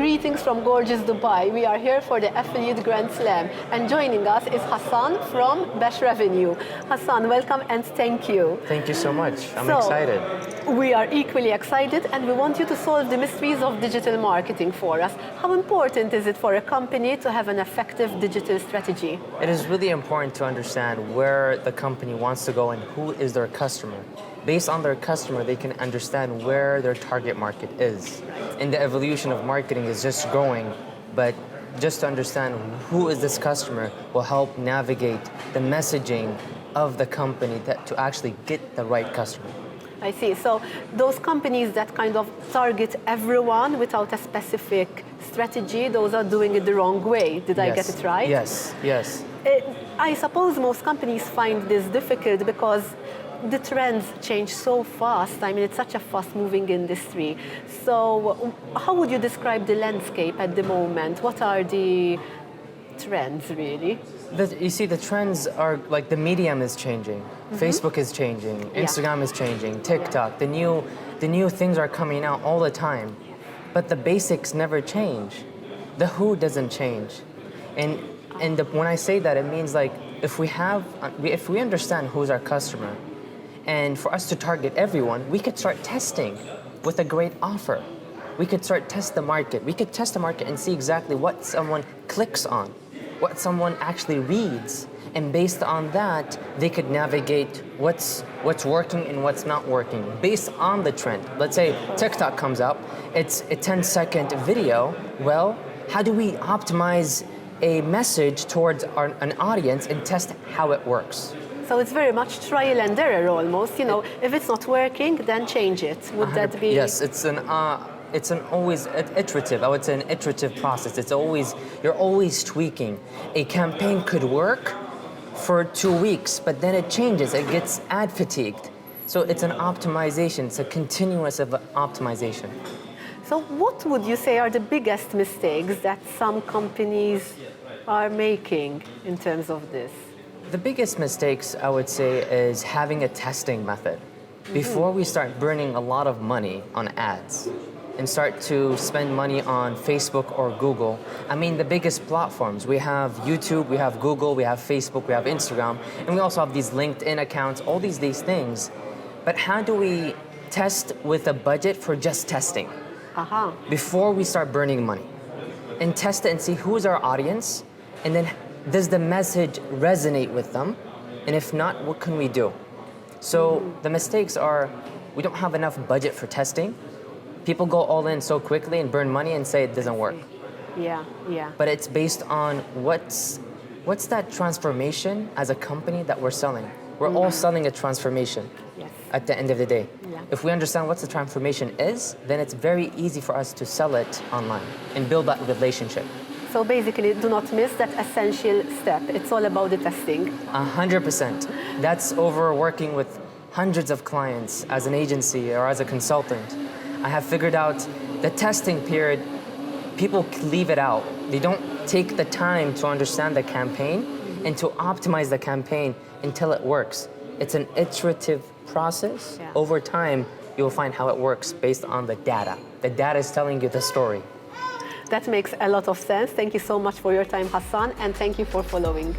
greetings from gorgeous Dubai. We are here for the Affiliate Grand Slam, and joining us is Hassan from Bash Revenue. Hassan, welcome and thank you. Thank you so much. I'm excited. We are equally excited, and we want you to solve the mysteries of digital marketing for us. How important is it for a company to have an effective digital strategy? It is really important to understand where the company wants to go and who is their customer. Based on their customer, they can understand where their target market is. And the evolution of marketing is just growing, but just to understand who is this customer will help navigate the messaging of the company to actually get the right customer. I see. So those companies that kind of target everyone without a specific strategy, those are doing it the wrong way. Did I get it right? Yes, yes. I suppose most companies find this difficult because the trends change so fast. I mean, it's such a fast-moving industry. So how would you describe the landscape at the moment? What are the trends, really? You see, the trends are like the medium is changing. Facebook is changing. Instagram is changing. TikTok. The new things are coming out all the time. But the basics never change. The who doesn't change. And when I say that, it means like if we understand who's our customer, and for us to target everyone, we could start testing with a great offer. We could start test the market. We could test the market and see exactly what someone clicks on, what someone actually reads. And based on that, they could navigate what's working and what's not working based on the trend. Let's say TikTok comes up, it's a 10-second video. Well, how do we optimize a message towards an audience and test how it works? So it's very much trial and error almost. You know, if it's not working, then change it. Would that be? Yes, it's an always iterative. I would say an iterative process. You're always tweaking. A campaign could work for 2 weeks, but then it changes. It gets ad fatigued. So it's an optimization. It's a continuous optimization. So what would you say are the biggest mistakes that some companies are making in terms of this? The biggest mistakes, I would say, is having a testing method. Before we start burning a lot of money on ads and start to spend money on Facebook or Google, I mean the biggest platforms. We have YouTube, we have Google, we have Facebook, we have Instagram, and we also have these LinkedIn accounts, all these things. But how do we test with a budget for just testing? Before we start burning money, and test it and see who's our audience, and then does the message resonate with them? And if not, what can we do? So the mistakes are, we don't have enough budget for testing. People go all in so quickly and burn money and say it doesn't work. Yeah. But it's based on what's that transformation as a company that we're selling. We're all selling a transformation at the end of the day. If we understand what the transformation is, then it's very easy for us to sell it online and build that relationship. So basically, do not miss that essential step. It's all about the testing. 100%. That's over working with hundreds of clients as an agency or as a consultant. I have figured out the testing period, people leave it out. They don't take the time to understand the campaign and to optimize the campaign until it works. It's an iterative process. Over time, you'll find how it works based on the data. The data is telling you the story. That makes a lot of sense. Thank you so much for your time, Hassan, and thank you for following.